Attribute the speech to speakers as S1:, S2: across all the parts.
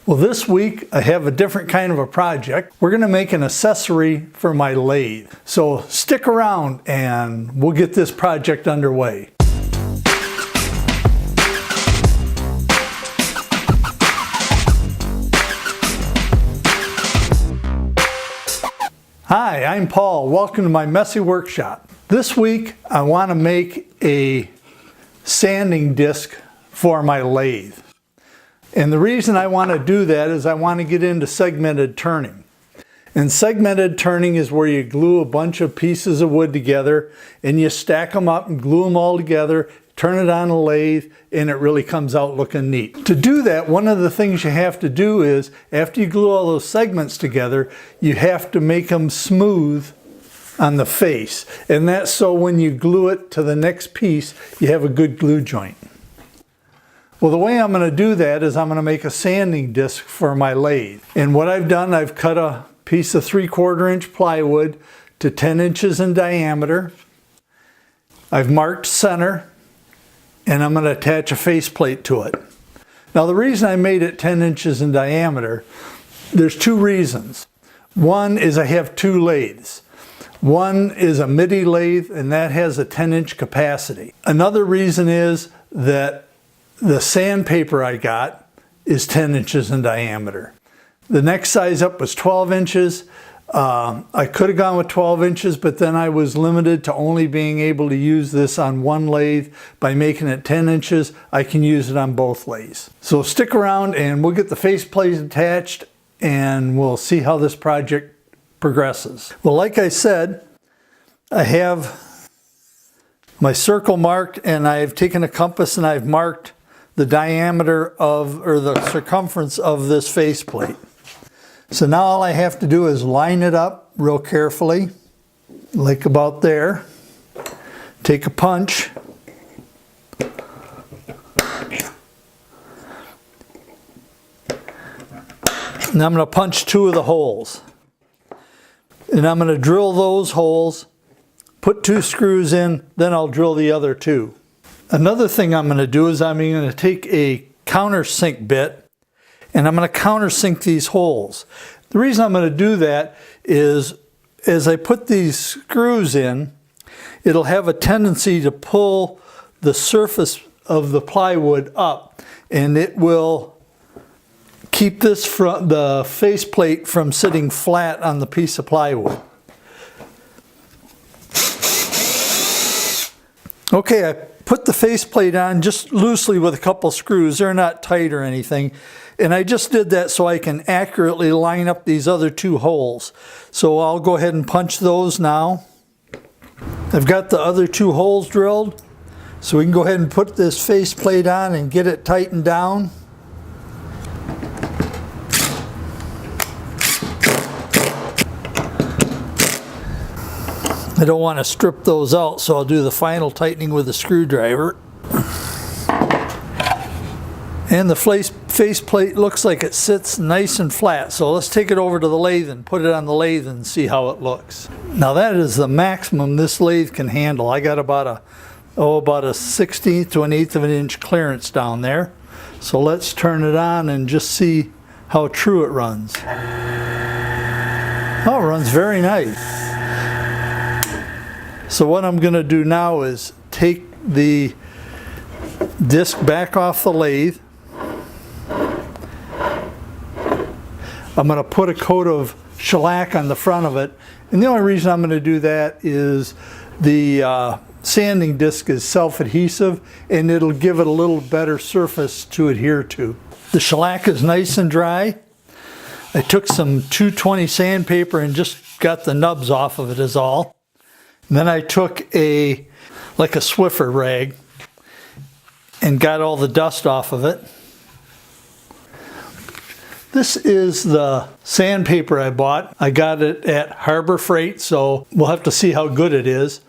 S1: Well, this week I have a different kind of a project. We're going to make an accessory for my lathe. So stick around and we'll get this project underway. Hi, I'm Paul. Welcome to my messy workshop. This week I want to make a sanding disc for my lathe. And the reason I want to do that is I want to get into segmented turning. And segmented turning is where you glue a bunch of pieces of wood together and you stack them up and glue them all together, turn it on a lathe, and it really comes out looking neat. To do that, one of the things you have to do is, after you glue all those segments together, you have to make them smooth on the face. And that's so when you glue it to the next piece, you have a good glue joint. Well, the way I'm going to do that is I'm going to make a sanding disc for my lathe. And what I've done, I've cut a piece of 3/4 inch plywood to 10 inches in diameter. I've marked center, and I'm going to attach a faceplate to it. Now, the reason I made it 10 inches in diameter, there's two reasons. One is I have two lathes. One is a midi lathe, and that has a 10-inch capacity. Another reason is that the sandpaper I got is 10 inches in diameter. The next size up was 12 inches. I could have gone with 12 inches, but then I was limited to only being able to use this on one lathe. By making it 10 inches, I can use it on both lathes. So stick around and we'll get the faceplate attached and we'll see how this project progresses. Well, like I said, I have my circle marked, and I've taken a compass and I've marked the diameter of, or the circumference of this faceplate. So now all I have to do is line it up real carefully, like about there. Take a punch. And I'm going to punch two of the holes. And I'm going to drill those holes, put 2 screws in, then I'll drill the other 2. Another thing I'm going to do is I'm going to take a countersink bit and I'm going to countersink these holes. The reason I'm going to do that is as I put these screws in, it'll have a tendency to pull the surface of the plywood up, and it will keep this the faceplate from sitting flat on the piece of plywood. Okay, I put the faceplate on just loosely with a couple screws. They're not tight or anything. And I just did that so I can accurately line up these other 2 holes. So I'll go ahead and punch those now. I've got the other 2 holes drilled. So we can go ahead and put this faceplate on and get it tightened down. I don't want to strip those out, so I'll do the final tightening with a screwdriver. And the faceplate looks like it sits nice and flat, so let's take it over to the lathe and put it on the lathe and see how it looks. Now that is the maximum this lathe can handle. I got about a 1/16 to 1/8 of an inch clearance down there. So let's turn it on and just see how true it runs. Oh, it runs very nice. So what I'm going to do now is take the disc back off the lathe. I'm going to put a coat of shellac on the front of it. And the only reason I'm going to do that is the sanding disc is self-adhesive and it'll give it a little better surface to adhere to. The shellac is nice and dry. I took some 220 sandpaper and just got the nubs off of it is all. And then I took like a Swiffer rag and got all the dust off of it. This is the sandpaper I bought. I got it at Harbor Freight, so we'll have to see how good it is.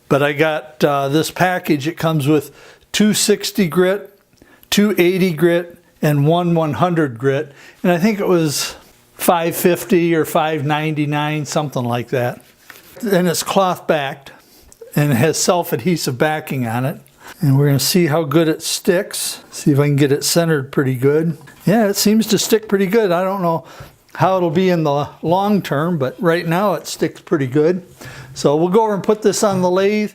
S1: But I got this package. It comes with 260 grit, 280 grit, and 100 grit. And I think it was $5.50 or $5.99, something like that. And it's cloth backed and it has self-adhesive backing on it. And we're going to see how good it sticks. See if I can get it centered pretty good. Yeah, it seems to stick pretty good. I don't know how it'll be in the long term, but right now it sticks pretty good. So we'll go over and put this on the lathe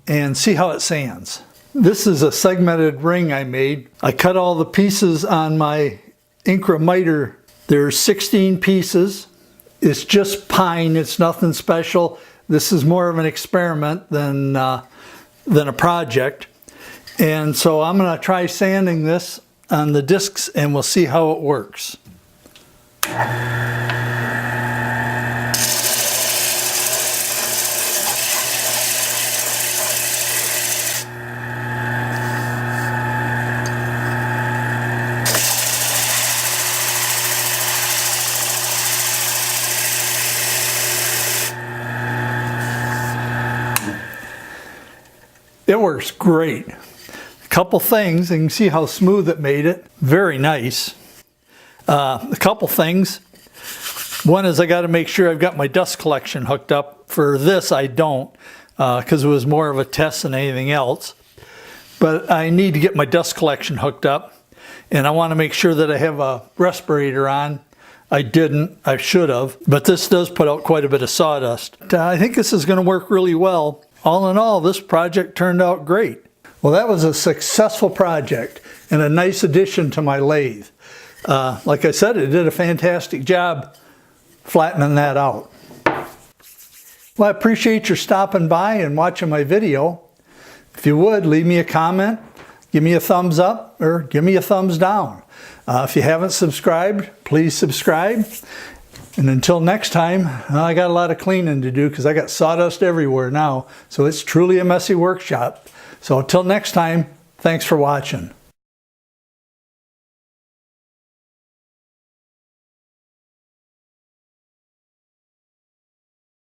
S1: and see how it sands. This is a segmented ring I made. I cut all the pieces on my incremiter. There's 16 pieces. It's just pine, it's nothing special. This is more of an experiment than a project. And so I'm going to try sanding this on the discs and we'll see how it works. It works great. A couple things, you can see how smooth it made it. Very nice. A couple things. One is I got to make sure I've got my dust collection hooked up. For this I don't, because it was more of a test than anything else. But I need to get my dust collection hooked up, and I want to make sure that I have a respirator on. I didn't, I should have, but this does put out quite a bit of sawdust. I think this is going to work really well. All in all, this project turned out great. Well, that was a successful project and a nice addition to my lathe. Like I said, it did a fantastic job flattening that out. Well, I appreciate your stopping by and watching my video. If you would, leave me a comment, give me a thumbs up, or give me a thumbs down. If you haven't subscribed, please subscribe. And until next time, I got a lot of cleaning to do because I got sawdust everywhere now. So it's truly a messy workshop. So until next time, thanks for watching.